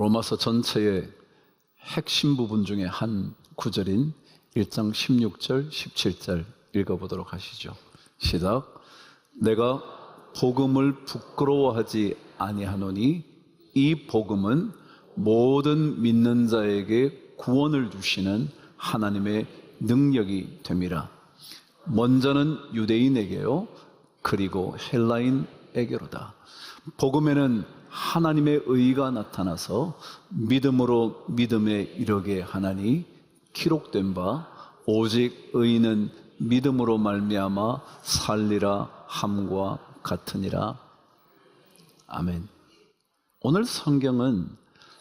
로마서 전체의 핵심 부분 중에 한 구절인 1장 16절, 17절 읽어보도록 하시죠. 시작. 내가 복음을 부끄러워하지 아니하노니 이 복음은 모든 믿는 자에게 구원을 주시는 하나님의 능력이 됨이라. 먼저는 유대인에게요, 그리고 헬라인에게로다. 복음에는 하나님의 의가 나타나서 믿음으로 믿음에 이르게 하나니 기록된 바 오직 의인은 믿음으로 말미암아 살리라 함과 같으니라. 아멘. 오늘 성경은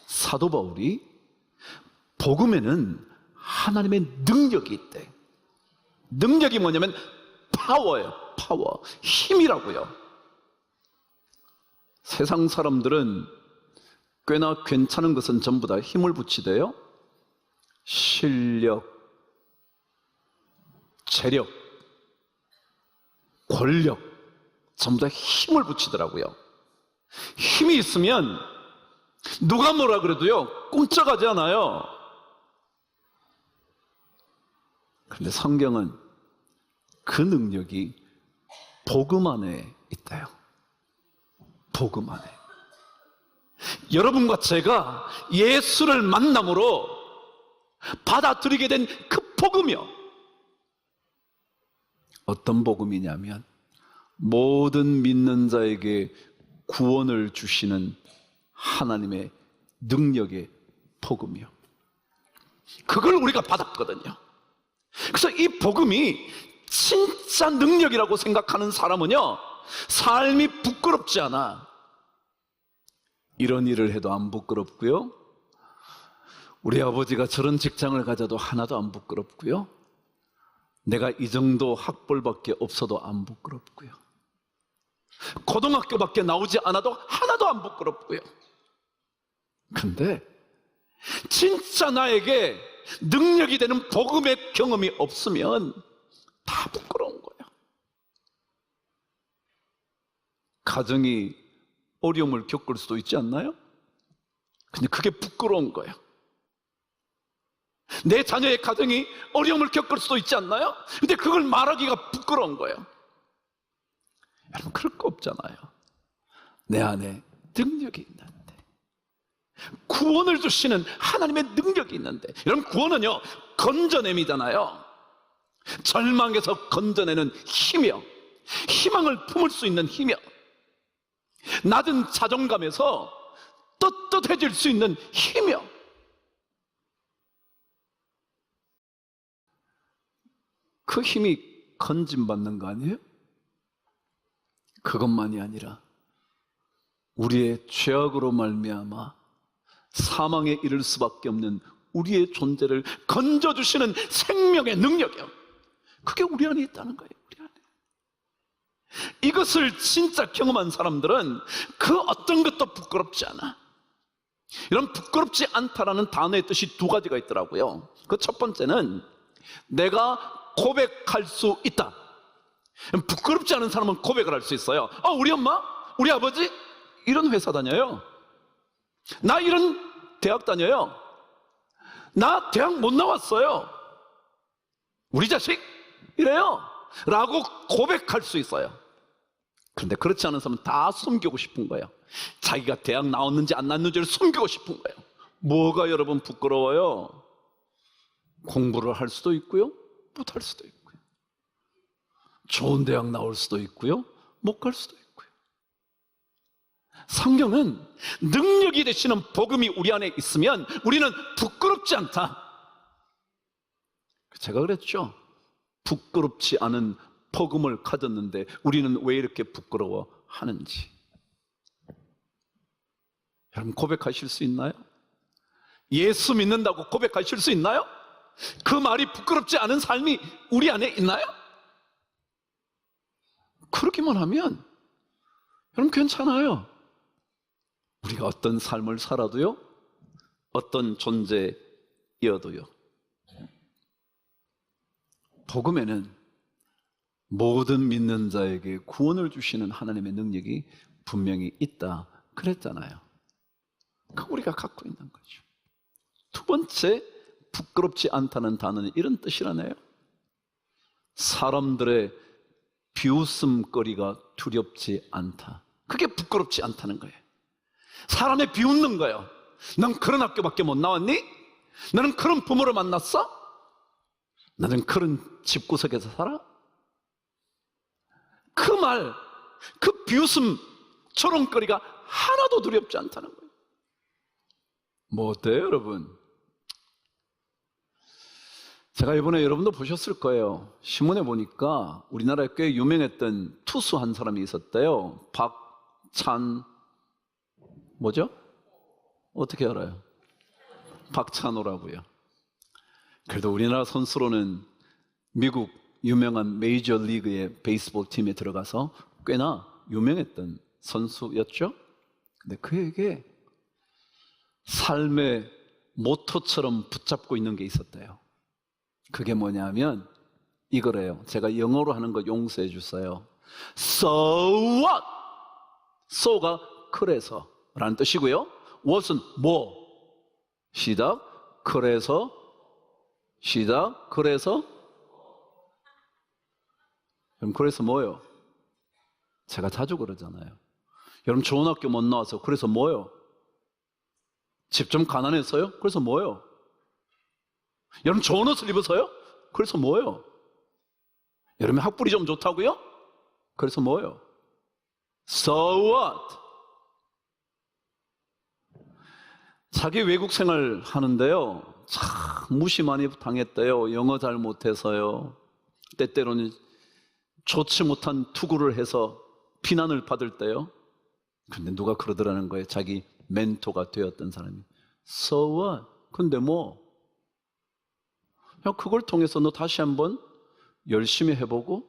사도 바울이 복음에는 하나님의 능력이 있대. 능력이 뭐냐면 파워예요. 파워, 힘이라고요. 세상 사람들은 꽤나 괜찮은 것은 전부 다 힘을 붙이대요. 실력, 재력, 권력, 전부 다 힘을 붙이더라고요. 힘이 있으면 누가 뭐라 그래도요 꼼짝하지 않아요. 그런데 성경은 그 능력이 복음 안에 있다요. 복음 안에. 여러분과 제가 예수를 만남으로 받아들이게 된 그 복음이요. 어떤 복음이냐면 모든 믿는 자에게 구원을 주시는 하나님의 능력의 복음이요. 그걸 우리가 받았거든요. 그래서 이 복음이 진짜 능력이라고 생각하는 사람은요, 삶이 부끄럽지 않아. 이런 일을 해도 안 부끄럽고요, 우리 아버지가 저런 직장을 가져도 하나도 안 부끄럽고요, 내가 이 정도 학벌밖에 없어도 안 부끄럽고요, 고등학교밖에 나오지 않아도 하나도 안 부끄럽고요. 근데 진짜 나에게 능력이 되는 복음의 경험이 없으면 다 부끄러운 거예요. 가정이 어려움을 겪을 수도 있지 않나요? 근데 그게 부끄러운 거예요. 내 자녀의 가정이 어려움을 겪을 수도 있지 않나요? 근데 그걸 말하기가 부끄러운 거예요. 여러분, 그럴 거 없잖아요. 내 안에 능력이 있는데, 구원을 주시는 하나님의 능력이 있는데. 여러분, 구원은요 건져냄이잖아요. 절망에서 건져내는 힘이요, 희망을 품을 수 있는 힘이요, 낮은 자존감에서 떳떳해질 수 있는 힘이요. 그 힘이 건짐받는 거 아니에요? 그것만이 아니라 우리의 죄악으로 말미암아 사망에 이를 수밖에 없는 우리의 존재를 건져주시는 생명의 능력이요, 그게 우리 안에 있다는 거예요. 우리 안에. 이것을 진짜 경험한 사람들은 그 어떤 것도 부끄럽지 않아. 이런 부끄럽지 않다라는 단어의 뜻이 두 가지가 있더라고요. 그 첫 번째는 내가 고백할 수 있다. 부끄럽지 않은 사람은 고백을 할 수 있어요. 우리 엄마, 우리 아버지 이런 회사 다녀요. 나 이런 대학 다녀요. 나 대학 못 나왔어요. 우리 자식 이래요 라고 고백할 수 있어요. 그런데 그렇지 않은 사람은 다 숨기고 싶은 거예요. 자기가 대학 나왔는지 안 나왔는지를 숨기고 싶은 거예요. 뭐가 여러분 부끄러워요? 공부를 할 수도 있고요, 못할 수도 있고요, 좋은 대학 나올 수도 있고요, 못 갈 수도 있고요. 성경은 능력이 되시는 복음이 우리 안에 있으면 우리는 부끄럽지 않다. 제가 그랬죠. 부끄럽지 않은 복음을 가졌는데 우리는 왜 이렇게 부끄러워하는지. 여러분, 고백하실 수 있나요? 예수 믿는다고 고백하실 수 있나요? 그 말이 부끄럽지 않은 삶이 우리 안에 있나요? 그렇게만 하면 여러분 괜찮아요. 우리가 어떤 삶을 살아도요, 어떤 존재여도요, 복음에는 모든 믿는 자에게 구원을 주시는 하나님의 능력이 분명히 있다 그랬잖아요. 그거 우리가 갖고 있는 거죠. 두 번째, 부끄럽지 않다는 단어는 이런 뜻이라네요. 사람들의 비웃음거리가 두렵지 않다. 그게 부끄럽지 않다는 거예요. 사람의 비웃는 거예요. 넌 그런 학교밖에 못 나왔니? 너는 그런 부모를 만났어? 너는 그런 집구석에서 살아? 그 말, 그 비웃음, 조롱거리가 하나도 두렵지 않다는 거예요. 뭐 어때요, 여러분? 제가 이번에 여러분도 보셨을 거예요. 신문에 보니까 우리나라에 꽤 유명했던 투수 한 사람이 있었대요. 박찬, 뭐죠? 어떻게 알아요? 박찬호라고요. 그래도 우리나라 선수로는 미국 유명한 메이저리그의 베이스볼 팀에 들어가서 꽤나 유명했던 선수였죠. 근데 그에게 삶의 모토처럼 붙잡고 있는 게 있었대요. 그게 뭐냐면 이거래요. 제가 영어로 하는 거 용서해 주세요. So what? so가 그래서 라는 뜻이고요. what은 뭐? 시작. 그래서 시작. 그래서 그럼 그래서 뭐요? 제가 자주 그러잖아요. 여러분 좋은 학교 못 나와서 그래서 뭐요? 집 좀 가난해서요? 그래서 뭐요? 여러분 좋은 옷을 입어서요? 그래서 뭐요? 여러분 학벌이 좀 좋다고요? 그래서 뭐요? So what? 자기 외국 생활 하는데요, 참 무시 많이 당했대요. 영어 잘 못해서요. 때때로는 좋지 못한 투구를 해서 비난을 받을 때요. 근데 누가 그러더라는 거예요. 자기 멘토가 되었던 사람이. So what? 근데 뭐? 야, 그걸 통해서 너 다시 한번 열심히 해보고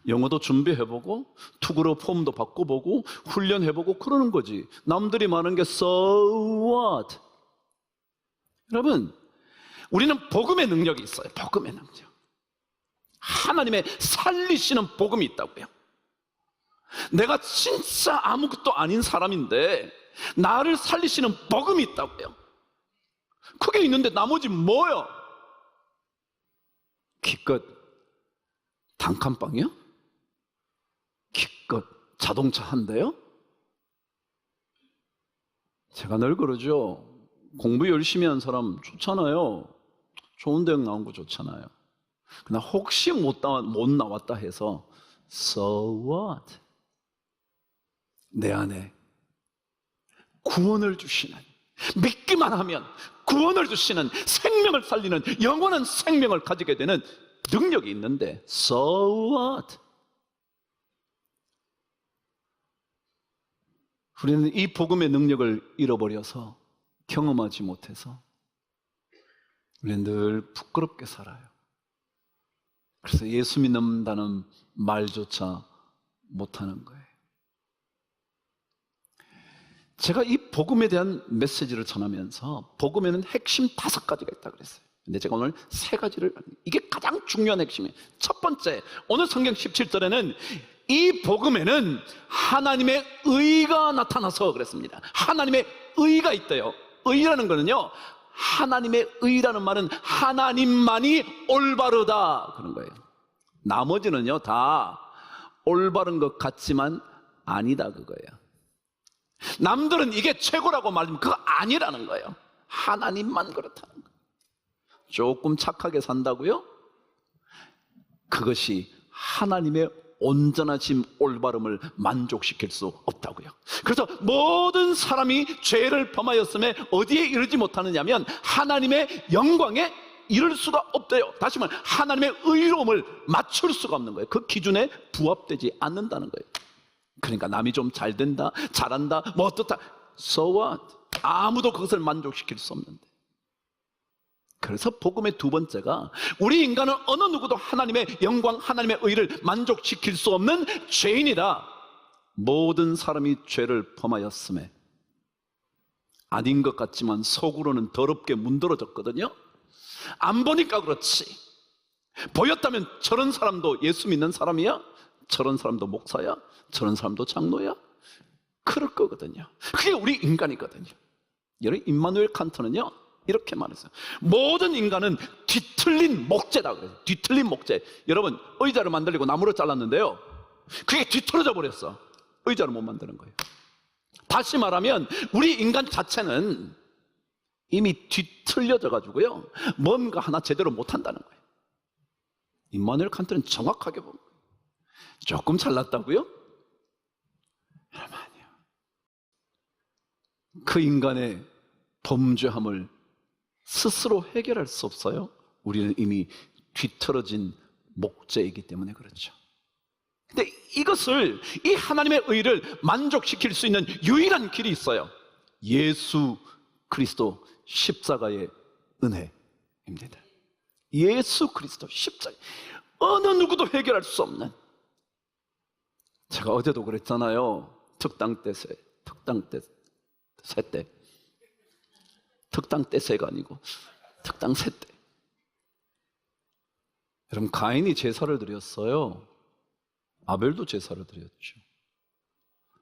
영어도 준비해보고 투구로 폼도 바꿔보고 훈련해보고 그러는 거지. 남들이 말하는 게 So what? 여러분, 우리는 복음의 능력이 있어요. 복음의 능력. 하나님의 살리시는 복음이 있다고요. 내가 진짜 아무것도 아닌 사람인데 나를 살리시는 복음이 있다고요. 그게 있는데 나머지 뭐요? 기껏 단칸방이요? 기껏 자동차 한 대요? 제가 늘 그러죠. 공부 열심히 한 사람 좋잖아요. 좋은 대학 나온 거 좋잖아요. 그러나 혹시 못 나왔다 해서 So what? 내 안에 구원을 주시는, 믿기만 하면 구원을 주시는, 생명을 살리는 영원한 생명을 가지게 되는 능력이 있는데 So what? 우리는 이 복음의 능력을 잃어버려서 경험하지 못해서 우리는 늘 부끄럽게 살아요. 그래서 예수 믿는다는 말조차 못하는 거예요. 제가 이 복음에 대한 메시지를 전하면서 복음에는 핵심 5가지가 있다고 그랬어요. 근데 제가 오늘 3가지를, 이게 가장 중요한 핵심이에요. 첫 번째, 오늘 성경 17절에는 이 복음에는 하나님의 의가 나타나서 그랬습니다. 하나님의 의가 있대요. 의라는 거는요, 하나님의 의라는 말은 하나님만이 올바르다 그런 거예요. 나머지는요 다 올바른 것 같지만 아니다 그거예요. 남들은 이게 최고라고 말하면 그거 아니라는 거예요. 하나님만 그렇다는 거예요. 조금 착하게 산다고요? 그것이 하나님의 온전하심, 올바름을 만족시킬 수 없다고요. 그래서 모든 사람이 죄를 범하였음에 어디에 이르지 못하느냐면 하나님의 영광에 이를 수가 없대요. 다시 말해 하나님의 의로움을 맞출 수가 없는 거예요. 그 기준에 부합되지 않는다는 거예요. 그러니까 남이 좀 잘 된다, 잘한다, 뭐 어떻다, So what? 아무도 그것을 만족시킬 수 없는데. 그래서 복음의 2번째가 우리 인간은 어느 누구도 하나님의 영광, 하나님의 의를 만족시킬 수 없는 죄인이다. 모든 사람이 죄를 범하였음에, 아닌 것 같지만 속으로는 더럽게 문드러졌거든요. 안 보니까 그렇지. 보였다면 저런 사람도 예수 믿는 사람이야? 저런 사람도 목사야? 저런 사람도 장로야? 그럴 거거든요. 그게 우리 인간이거든요. 여러분, 임마누엘 칸트는요 이렇게 말했어요. 모든 인간은 뒤틀린 목재다 그래요. 뒤틀린 목재. 여러분, 의자를 만들려고 나무를 잘랐는데요, 그게 뒤틀어져 버렸어. 의자를 못 만드는 거예요. 다시 말하면 우리 인간 자체는 이미 뒤틀려져 가지고요 뭔가 하나 제대로 못한다는 거예요. 임마누엘 칸트는 정확하게 본 거예요. 조금 잘났다고요? 여러분, 아니에요. 그 인간의 범죄함을 스스로 해결할 수 없어요. 우리는 이미 뒤틀어진 목재이기 때문에 그렇죠. 근데 이것을, 이 하나님의 의를 만족시킬 수 있는 유일한 길이 있어요. 예수 그리스도 십자가의 은혜입니다. 예수 그리스도 십자가, 어느 누구도 해결할 수 없는. 제가 어제도 그랬잖아요. 특당 때새가 아니고 특당 새 때. 여러분, 가인이 제사를 드렸어요. 아벨도 제사를 드렸죠.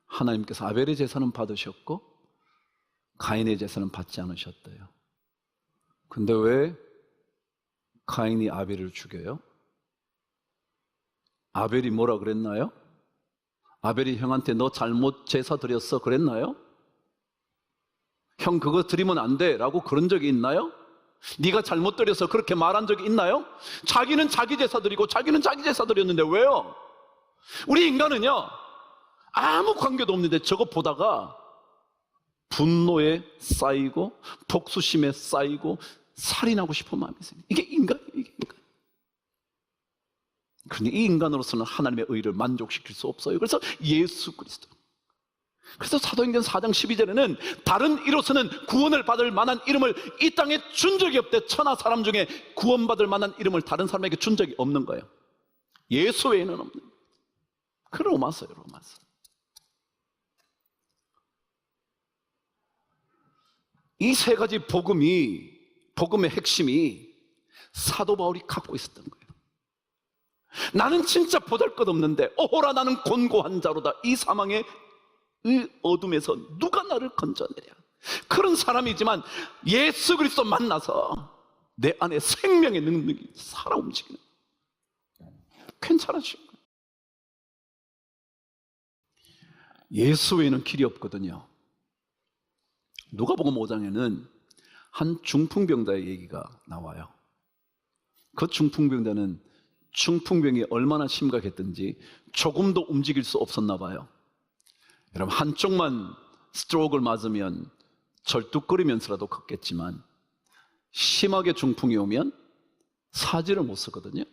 하나님께서 아벨의 제사는 받으셨고 가인의 제사는 받지 않으셨대요. 근데 왜 가인이 아벨을 죽여요? 아벨이 뭐라 그랬나요? 아벨이 형한테 너 잘못 제사 드렸어 그랬나요? 형 그거 드리면 안 돼 라고 그런 적이 있나요? 네가 잘못 드려서 그렇게 말한 적이 있나요? 자기는 자기 제사 드리고 자기는 자기 제사 드렸는데 왜요? 우리 인간은요 아무 관계도 없는데 저거 보다가 분노에 쌓이고 복수심에 쌓이고 살인하고 싶은 마음이 있어요. 이게 인간이에요. 이게 인간. 그런데 이 인간으로서는 하나님의 의를 만족시킬 수 없어요. 그래서 예수 그리스도, 그래서 사도행전 4장 12절에는 다른 이로서는 구원을 받을 만한 이름을 이 땅에 준 적이 없대. 천하 사람 중에 구원받을 만한 이름을 다른 사람에게 준 적이 없는 거예요. 예수 외에는 없는 거예요. 그 로마서예요. 로마서. 이 세 가지 복음의 핵심이 사도 바울이 갖고 있었던 거예요. 나는 진짜 보잘것없는데 오호라 나는 곤고한 자로다. 이 사망의 이 어둠에서 누가 나를 건져내랴. 그런 사람이지만 예수 그리스도 만나서 내 안에 생명의 능력이 살아 움직이는 거예요. 괜찮아지는 거예요. 예수 외에는 길이 없거든요. 누가복음 5장에는 한 중풍병자의 얘기가 나와요. 그 중풍병자는 중풍병이 얼마나 심각했든지 조금도 움직일 수 없었나 봐요. 여러분, 한쪽만 스트로크를 맞으면 절뚝거리면서라도 걷겠지만 심하게 중풍이 오면 사지를 못 쓰거든요.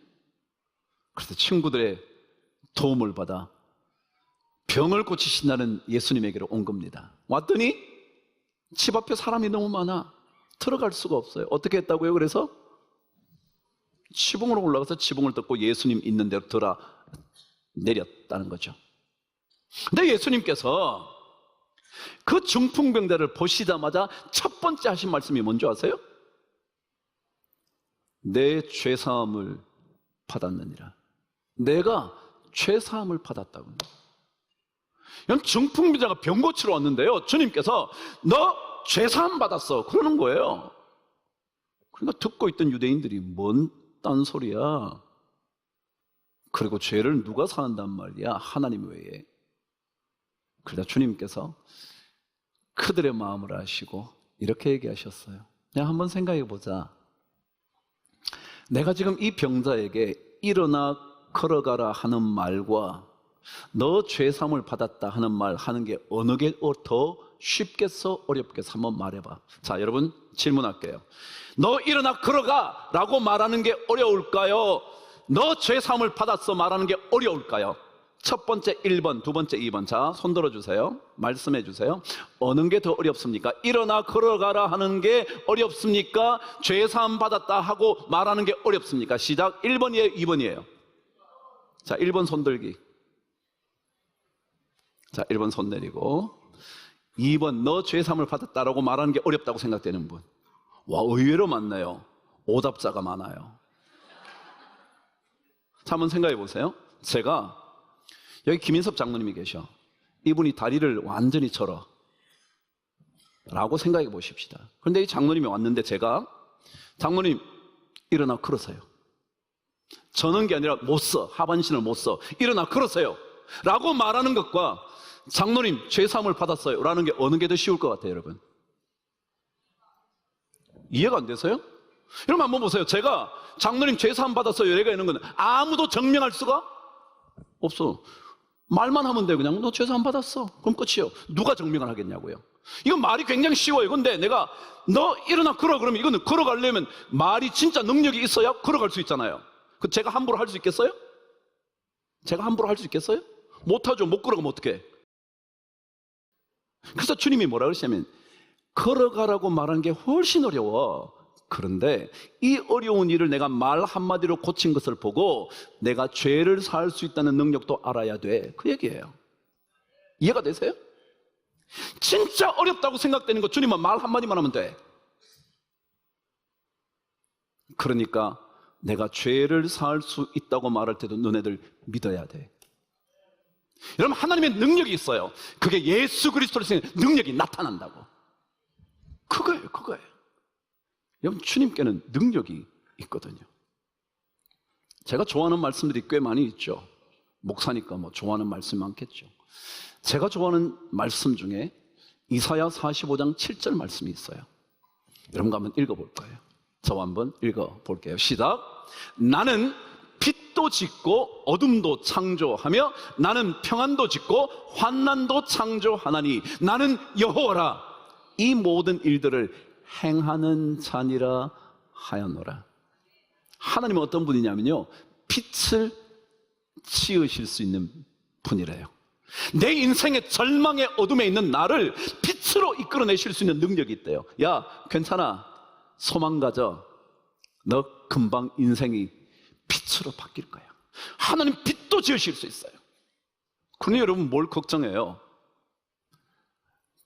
그래서 친구들의 도움을 받아 병을 고치신다는 예수님에게로 온 겁니다. 왔더니 집 앞에 사람이 너무 많아 들어갈 수가 없어요. 어떻게 했다고요? 그래서 지붕으로 올라가서 지붕을 뜯고 예수님 있는 데로 내렸다는 거죠. 근데 예수님께서 그 중풍병자를 보시자마자 첫 번째 하신 말씀이 뭔지 아세요? 내 죄사함을 받았느니라. 내가 죄사함을 받았다고. 이건 중풍병자가 병 고치러 왔는데요, 주님께서 너 죄사함 받았어 그러는 거예요. 그러니까 듣고 있던 유대인들이 뭔 딴소리야. 그리고 죄를 누가 사한단 말이야, 하나님 외에. 그러다 주님께서 그들의 마음을 아시고 이렇게 얘기하셨어요. 야, 한번 생각해 보자. 내가 지금 이 병자에게 일어나 걸어가라 하는 말과 너 죄사함을 받았다 하는 말 하는 게 어느 게 더 쉽겠어 어렵겠어? 한번 말해봐. 자, 여러분 질문할게요. 너 일어나 걸어가 라고 말하는 게 어려울까요? 너 죄사함을 받았어 말하는 게 어려울까요? 첫 번째 1번, 두 번째 2번. 자, 손 들어주세요. 말씀해 주세요. 어느 게 더 어렵습니까? 일어나 걸어가라 하는 게 어렵습니까? 죄사함 받았다 하고 말하는 게 어렵습니까? 시작. 1번이에요, 2번이에요? 자, 1번 손 들기. 자, 1번 손 내리고. 2번, 너 죄사함을 받았다라고 말하는 게 어렵다고 생각되는 분. 와, 의외로 많네요. 오답자가 많아요. 자, 한번 생각해 보세요. 제가 여기 김인섭 장로님이 계셔. 이분이 다리를 완전히 절어. 라고 생각해 보십시다. 그런데 이 장로님이 왔는데 제가 장로님 일어나 걸으세요. 저는 게 아니라 못 써. 하반신을 못 써. 일어나 걸으세요. 라고 말하는 것과 장로님 죄사함을 받았어요. 라는 게 어느 게 더 쉬울 것 같아요, 여러분? 이해가 안 되세요? 여러분 한번 보세요. 제가 장로님 죄사함 받았어요. 얘가 있는 건 아무도 증명할 수가 없어. 말만 하면 돼. 그냥 너 죄사함 받았어. 그럼 끝이에요. 누가 증명을 하겠냐고요. 이건 말이 굉장히 쉬워요. 근데 내가 너 일어나 걸어 그러면 이거는 걸어가려면 말이 진짜 능력이 있어야 걸어갈 수 있잖아요. 그 제가 함부로 할 수 있겠어요? 제가 함부로 할 수 있겠어요? 못하죠. 못 걸어가면 어떡해. 그래서 주님이 뭐라 그러시냐면 걸어가라고 말하는 게 훨씬 어려워. 그런데 이 어려운 일을 내가 말 한마디로 고친 것을 보고 내가 죄를 사할 수 있다는 능력도 알아야 돼. 그 얘기예요. 이해가 되세요? 진짜 어렵다고 생각되는 거 주님은 말 한마디만 하면 돼. 그러니까 내가 죄를 사할 수 있다고 말할 때도 너네들 믿어야 돼. 여러분 하나님의 능력이 있어요. 그게 예수 그리스도를 통해 능력이 나타난다고. 그거예요. 여러분 주님께는 능력이 있거든요. 제가 좋아하는 말씀들이 꽤 많이 있죠. 목사니까 뭐 좋아하는 말씀이 많겠죠. 제가 좋아하는 말씀 중에 이사야 45장 7절 말씀이 있어요. 여러분과 한번 읽어볼 거예요. 저와 한번 읽어볼게요. 시작. 나는 빛도 짓고 어둠도 창조하며 나는 평안도 짓고 환난도 창조하나니 나는 여호와라. 이 모든 일들을 행하는 자니라 하였노라. 하나님은 어떤 분이냐면요, 빛을 지으실 수 있는 분이래요. 내 인생의 절망의 어둠에 있는 나를 빛으로 이끌어내실 수 있는 능력이 있대요. 야, 괜찮아. 소망 가져. 너 금방 인생이 빛으로 바뀔 거야. 하나님 빛도 지으실 수 있어요. 그러니 여러분 뭘 걱정해요?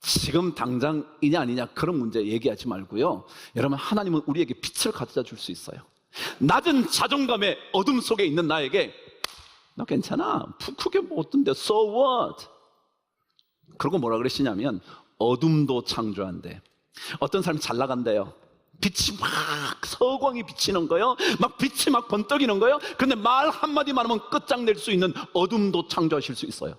지금 당장이냐 아니냐 그런 문제 얘기하지 말고요. 여러분 하나님은 우리에게 빛을 가져다 줄 수 있어요. 낮은 자존감의 어둠 속에 있는 나에게 나 괜찮아. 크게 뭐 어떤데 so what? 그러고 뭐라 그러시냐면 어둠도 창조한대. 어떤 사람이 잘 나간대요. 빛이 막 서광이 비치는 거요. 막 빛이 막 번뜩이는 거요. 그런데 말 한마디만 하면 끝장낼 수 있는 어둠도 창조하실 수 있어요.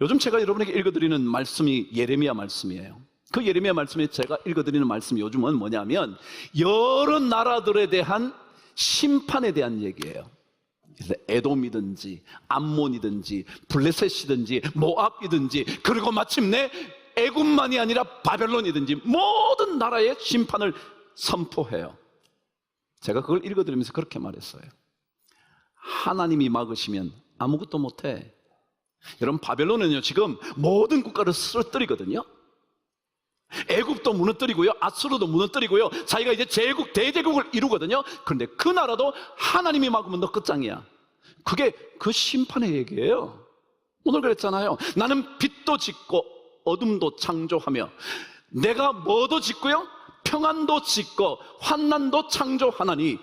요즘 제가 여러분에게 읽어드리는 말씀이 예레미야 말씀이에요. 그 예레미야 말씀에 제가 읽어드리는 말씀이 요즘은 뭐냐면 여러 나라들에 대한 심판에 대한 얘기예요. 그래서 에돔이든지 암몬이든지 블레셋이든지 모압이든지 그리고 마침내 애굽만이 아니라 바벨론이든지 모든 나라의 심판을 선포해요. 제가 그걸 읽어드리면서 그렇게 말했어요. 하나님이 막으시면 아무것도 못해. 여러분 바벨론은요 지금 모든 국가를 쓰러뜨리거든요. 애굽도 무너뜨리고요, 아수르도 무너뜨리고요, 자기가 이제 제국 대제국을 이루거든요. 그런데 그 나라도 하나님이 막으면 너 끝장이야. 그게 그 심판의 얘기예요. 오늘 그랬잖아요. 나는 빛도 짓고 어둠도 창조하며 내가 뭐도 짓고요, 평안도 짓고 환난도 창조하나니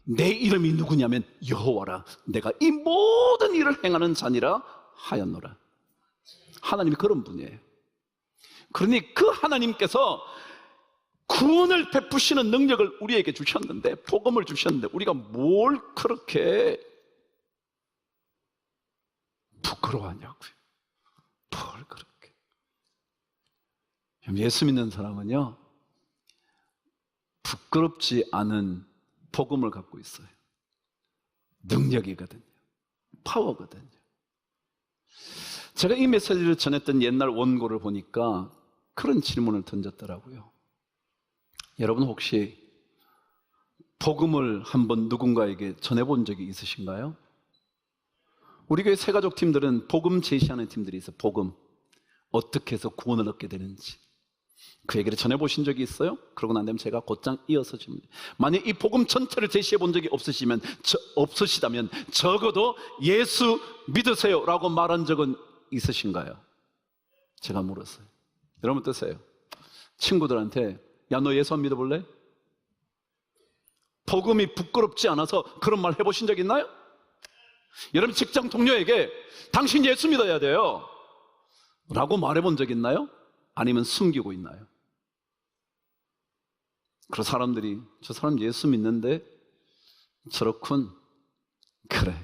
내 이름이 누구냐면 여호와라. 내가 이 모든 일을 행하는 자니라 하였노라. 하나님이 그런 분이에요. 그러니 그 하나님께서 구원을 베푸시는 능력을 우리에게 주셨는데, 복음을 주셨는데 우리가 뭘 그렇게 부끄러워하냐고요. 뭘 그렇게. 예수 믿는 사람은요 부끄럽지 않은 복음을 갖고 있어요. 능력이거든요. 파워거든요. 제가 이 메시지를 전했던 옛날 원고를 보니까 그런 질문을 던졌더라고요. 여러분 혹시 복음을 한번 누군가에게 전해본 적이 있으신가요? 우리 교회 새가족 팀들은 복음 제시하는 팀들이 있어요. 복음 어떻게 해서 구원을 얻게 되는지 그 얘기를 전해보신 적이 있어요? 그러고 난 다음에 제가 곧장 이어서 질문. 만약 이 복음 전체를 제시해 본 적이 없으시다면 적어도 예수 믿으세요 라고 말한 적은 있으신가요? 제가 물었어요. 여러분 어떠세요? 친구들한테 야 너 예수 안 믿어볼래? 복음이 부끄럽지 않아서 그런 말 해보신 적 있나요? 여러분 직장 동료에게 당신 예수 믿어야 돼요 라고 말해본 적 있나요? 아니면 숨기고 있나요? 그래서 사람들이 저 사람 예수 믿는데 저렇군. 그래,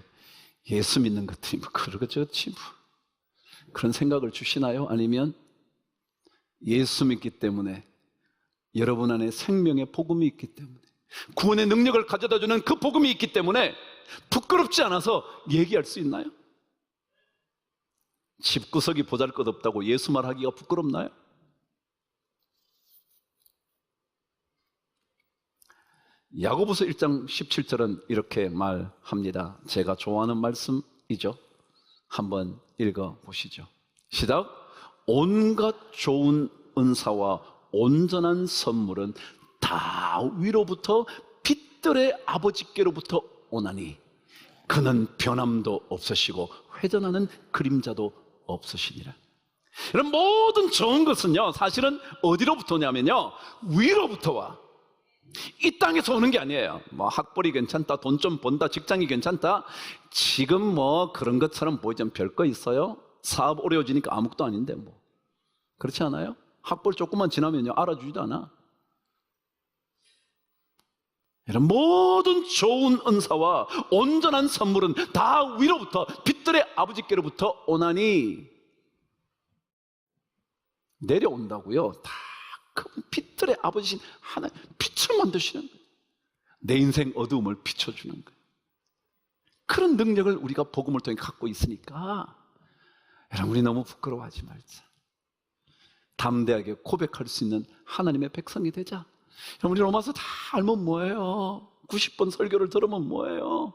예수 믿는 것들이 뭐 그러겠지 뭐. 그런 생각을 주시나요? 아니면 예수 믿기 때문에 여러분 안에 생명의 복음이 있기 때문에 구원의 능력을 가져다주는 그 복음이 있기 때문에 부끄럽지 않아서 얘기할 수 있나요? 집구석이 보잘것없다고 예수 말하기가 부끄럽나요? 야고보서 1장 17절은 이렇게 말합니다. 제가 좋아하는 말씀이죠. 한번 읽어보시죠. 시작. 온갖 좋은 은사와 온전한 선물은 다 위로부터 빛들의 아버지께로부터 오나니 그는 변함도 없으시고 회전하는 그림자도 없으시니라. 이런 모든 좋은 것은요, 사실은 어디로부터냐면요, 위로부터 와. 이 땅에서 오는 게 아니에요. 뭐 학벌이 괜찮다, 돈 좀 번다, 직장이 괜찮다, 지금 뭐 그런 것처럼 보이면 별거 있어요? 사업 어려워지니까 아무것도 아닌데 뭐. 그렇지 않아요? 학벌 조금만 지나면요 알아주지도 않아. 이런 모든 좋은 은사와 온전한 선물은 다 위로부터 빛들의 아버지께로부터 오나니, 내려온다고요. 다 그 빛들의 아버지신 하나님, 빛을 만드시는 거예요. 내 인생 어두움을 비춰주는 거예요. 그런 능력을 우리가 복음을 통해 갖고 있으니까 여러분, 우리 너무 부끄러워하지 말자. 담대하게 고백할 수 있는 하나님의 백성이 되자. 여러분, 우리 로마서 다 알면 뭐예요? 90번 설교를 들으면 뭐예요?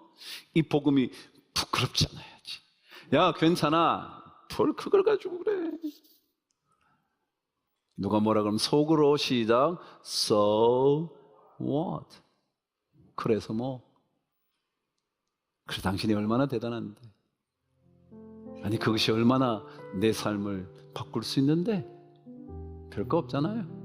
이 복음이 부끄럽지 않아야지. 야, 괜찮아, 뭘 그걸 가지고 그래. 누가 뭐라 그러면 속으로 시작. So what? 그래서 뭐? 그래, 당신이 얼마나 대단한데. 아니, 그것이 얼마나 내 삶을 바꿀 수 있는데. 별거 없잖아요.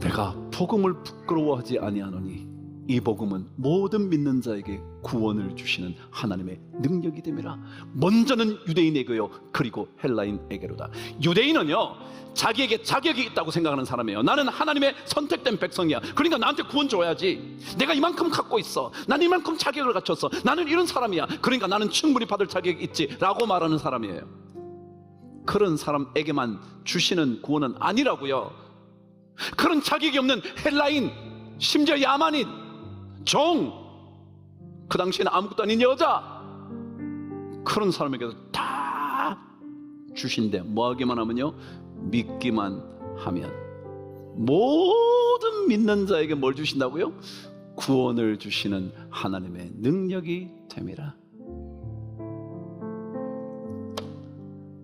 내가 복음을 부끄러워하지 아니하노니 이 복음은 모든 믿는 자에게 구원을 주시는 하나님의 능력이 됨이라. 먼저는 유대인에게요, 그리고 헬라인에게로다. 유대인은요, 자기에게 자격이 있다고 생각하는 사람이에요. 나는 하나님의 선택된 백성이야, 그러니까 나한테 구원 줘야지. 내가 이만큼 갖고 있어, 나는 이만큼 자격을 갖췄어, 나는 이런 사람이야, 그러니까 나는 충분히 받을 자격이 있지 라고 말하는 사람이에요. 그런 사람에게만 주시는 구원은 아니라고요. 그런 자격이 없는 헬라인, 심지어 야만인, 종, 그 당시에는 아무것도 아닌 여자, 그런 사람에게도 다 주신대. 뭐 하기만 하면요, 믿기만 하면. 모든 믿는 자에게 뭘 주신다고요? 구원을 주시는 하나님의 능력이 됨이라.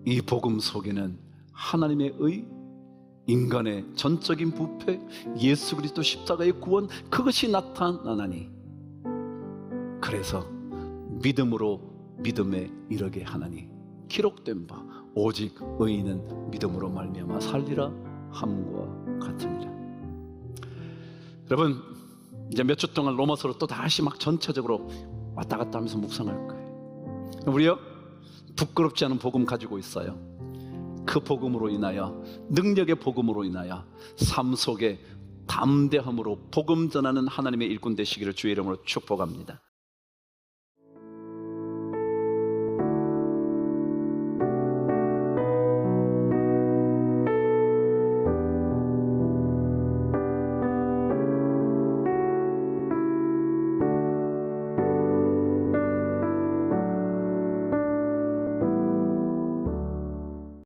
이 복음 속에는 하나님의 의, 인간의 전적인 부패, 예수 그리스도 십자가의 구원, 그것이 나타나나니, 그래서 믿음으로 믿음에 이르게 하나니 기록된 바 오직 의인은 믿음으로 말미암아 살리라 함과 같으니라. 여러분, 이제 몇 주 동안 로마서로 또 다시 막 전체적으로 왔다 갔다 하면서 묵상할 거예요. 우리요, 부끄럽지 않은 복음 가지고 있어요. 그 복음으로 인하여, 능력의 복음으로 인하여 삶 속에 담대함으로 복음 전하는 하나님의 일꾼 되시기를 주의 이름으로 축복합니다.